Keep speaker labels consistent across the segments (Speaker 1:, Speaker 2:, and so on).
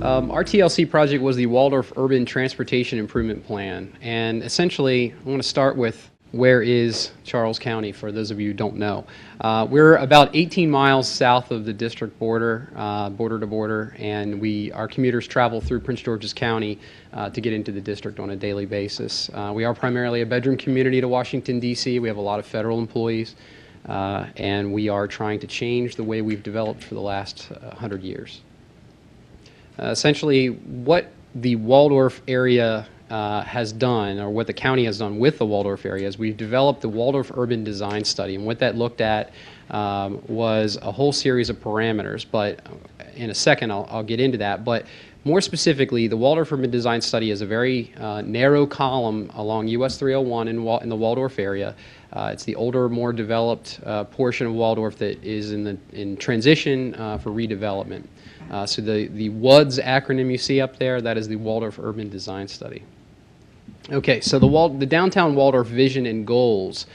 Speaker 1: Our TLC project was the Waldorf Urban Transportation Improvement Plan, and essentially I want to start with where is Charles County, for those of you who don't know. We're about 18 miles south of the district border, border to border, and our commuters travel through Prince George's County to get into the district on a daily basis. We are primarily a bedroom community to Washington, D.C. We have a lot of federal employees, and we are trying to change the way we've developed for the last 100 years. Essentially, what the Waldorf area has done, or what the county has done with the Waldorf area, is we've developed the Waldorf Urban Design Study, and what that looked at was a whole series of parameters, but in a second I'll get into that. But more specifically, the Waldorf Urban Design Study is a very narrow column along US 301 in the Waldorf area. It's the older, more developed portion of Waldorf that is in transition for redevelopment. So the WUDS acronym you see up there, that is the Waldorf Urban Design Study. Okay, so the Downtown Waldorf Vision and Goals.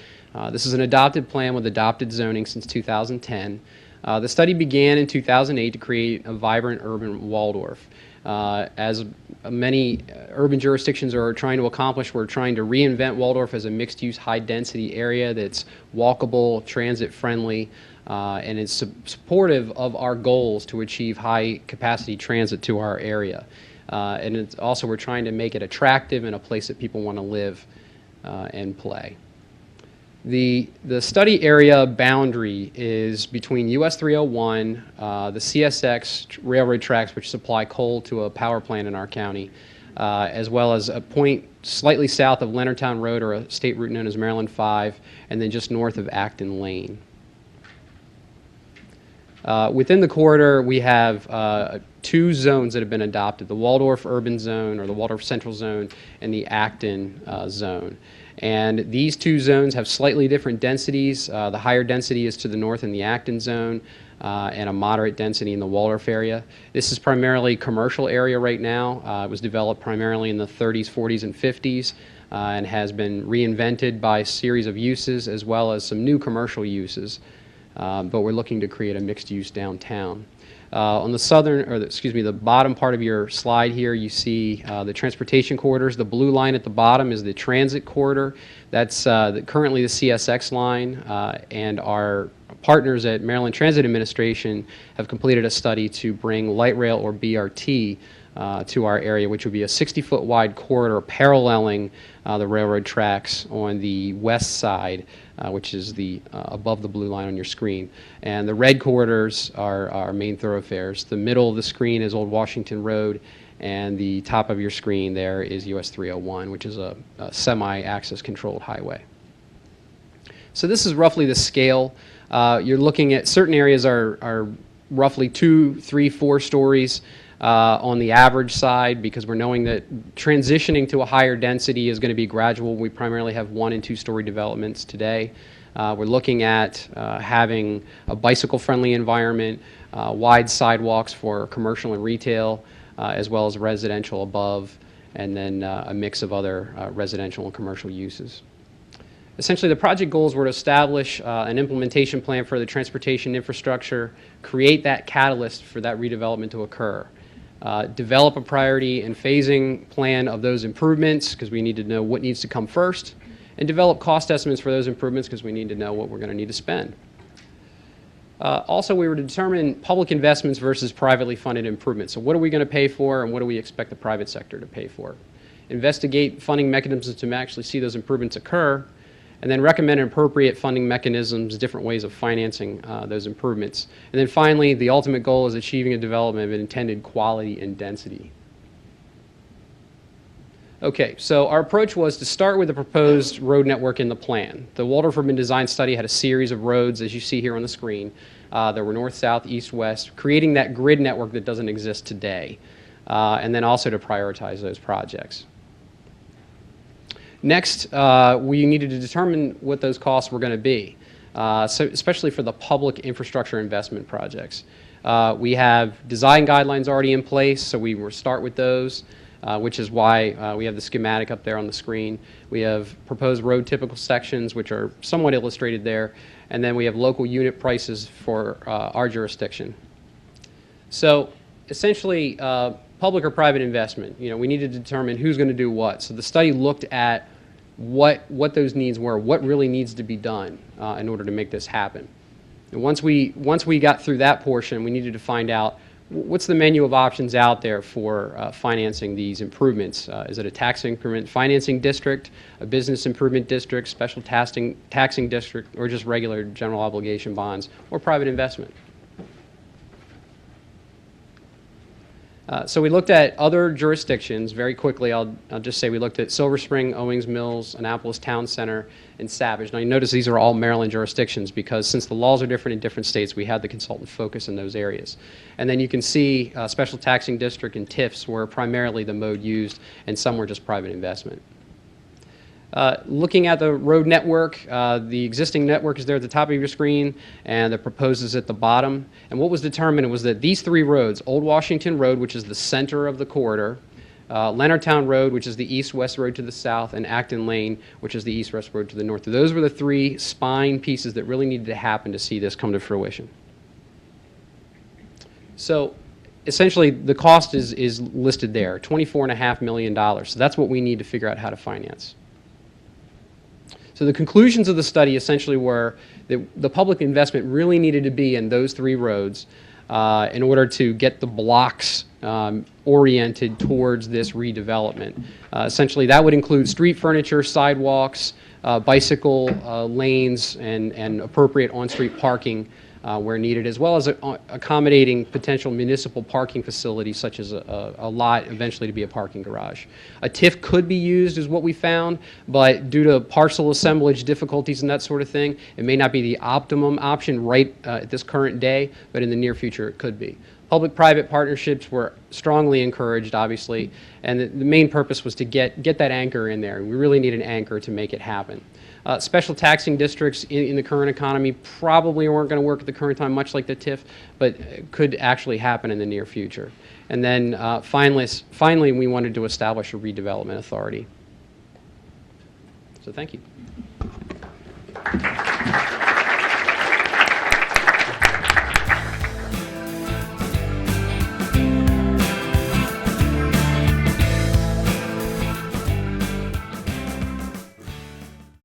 Speaker 1: This is an adopted plan with adopted zoning since 2010. The study began in 2008 to create a vibrant urban Waldorf. As many urban jurisdictions are trying to accomplish, we're trying to reinvent Waldorf as a mixed-use, high-density area that's walkable, transit-friendly, and is supportive of our goals to achieve high-capacity transit to our area. And it's also, we're trying to make it attractive and a place that people want to live and play. The study area boundary is between US 301, the CSX railroad tracks, which supply coal to a power plant in our county, as well as a point slightly south of Leonardtown Road, or a state route known as Maryland 5, and then just north of Acton Lane. Within the corridor, we have two zones that have been adopted: the Waldorf Urban Zone, or the Waldorf Central Zone, and the Acton Zone. And these two zones have slightly different densities. The higher density is to the north in the Acton Zone, and a moderate density in the Waldorf area. This is primarily commercial area right now. It was developed primarily in the 30s, 40s, and 50s, and has been reinvented by a series of uses as well as some new commercial uses. But we're looking to create a mixed-use downtown. On the the bottom part of your slide here, you see the transportation corridors. The blue line at the bottom is the transit corridor. That's currently the CSX line, and our partners at Maryland Transit Administration have completed a study to bring light rail, or BRT, to our area, which would be a 60-foot wide corridor paralleling the railroad tracks on the west side, which is above the blue line on your screen. And the red corridors are our main thoroughfares. The middle of the screen is Old Washington Road, and the top of your screen there is US 301, which is a semi-access controlled highway. So this is roughly the scale. You're looking at certain areas are roughly 2, 3, 4 stories on the average side, because we're knowing that transitioning to a higher density is going to be gradual. We primarily have 1- and 2-story developments today. We're looking at having a bicycle-friendly environment, wide sidewalks for commercial and retail, as well as residential above, and then a mix of other residential and commercial uses. Essentially, the project goals were to establish an implementation plan for the transportation infrastructure, create that catalyst for that redevelopment to occur, develop a priority and phasing plan of those improvements, because we need to know what needs to come first, and develop cost estimates for those improvements, because we need to know what we're going to need to spend. Also, we were to determine public investments versus privately funded improvements. So what are we going to pay for, and what do we expect the private sector to pay for? Investigate funding mechanisms to actually see those improvements occur, and then recommend appropriate funding mechanisms, different ways of financing those improvements. And then finally, the ultimate goal is achieving a development of intended quality and density. Okay, so our approach was to start with the proposed road network in the plan. The Waldorf Urban Design Study had a series of roads, as you see here on the screen. There were north, south, east, west, creating that grid network that doesn't exist today, and then also to prioritize those projects. Next, we needed to determine what those costs were going to be, so especially for the public infrastructure investment projects. We have design guidelines already in place, so we will start with those, which is why we have the schematic up there on the screen. We have proposed road typical sections, which are somewhat illustrated there, and then we have local unit prices for our jurisdiction. So essentially, public or private investment. We needed to determine who's going to do what. So the study looked at what those needs were, what really needs to be done in order to make this happen. And once we got through that portion, we needed to find out what's the menu of options out there for financing these improvements. Is it a tax increment financing district, a business improvement district, special taxing district, or just regular general obligation bonds, or private investment? So we looked at other jurisdictions very quickly. I'll just say we looked at Silver Spring, Owings Mills, Annapolis Town Center, and Savage. Now you notice these are all Maryland jurisdictions because since the laws are different in different states, we had the consultant focus in those areas. And then you can see special taxing district and TIFs were primarily the mode used, and some were just private investment. Looking at the road network, the existing network is there at the top of your screen, and the proposed is at the bottom. And what was determined was that these three roads, Old Washington Road, which is the center of the corridor, Leonardtown Road, which is the east-west road to the south, and Acton Lane, which is the east-west road to the north. Those were the three spine pieces that really needed to happen to see this come to fruition. So essentially, the cost is listed there, $24.5 million. So that's what we need to figure out how to finance. So the conclusions of the study essentially were that the public investment really needed to be in those three roads in order to get the blocks oriented towards this redevelopment. Essentially, that would include street furniture, sidewalks, bicycle lanes, and appropriate on-street parking where needed, as well as accommodating potential municipal parking facilities such as a lot eventually to be a parking garage. A TIF could be used is what we found, but due to parcel assemblage difficulties and that sort of thing, it may not be the optimum option right at this current day, but in the near future it could be. Public-private partnerships were strongly encouraged, obviously, and the main purpose was to get that anchor in there. We really need an anchor to make it happen. Special taxing districts in the current economy probably weren't going to work at the current time, much like the TIF, but could actually happen in the near future. And then finally, we wanted to establish a redevelopment authority. So thank you.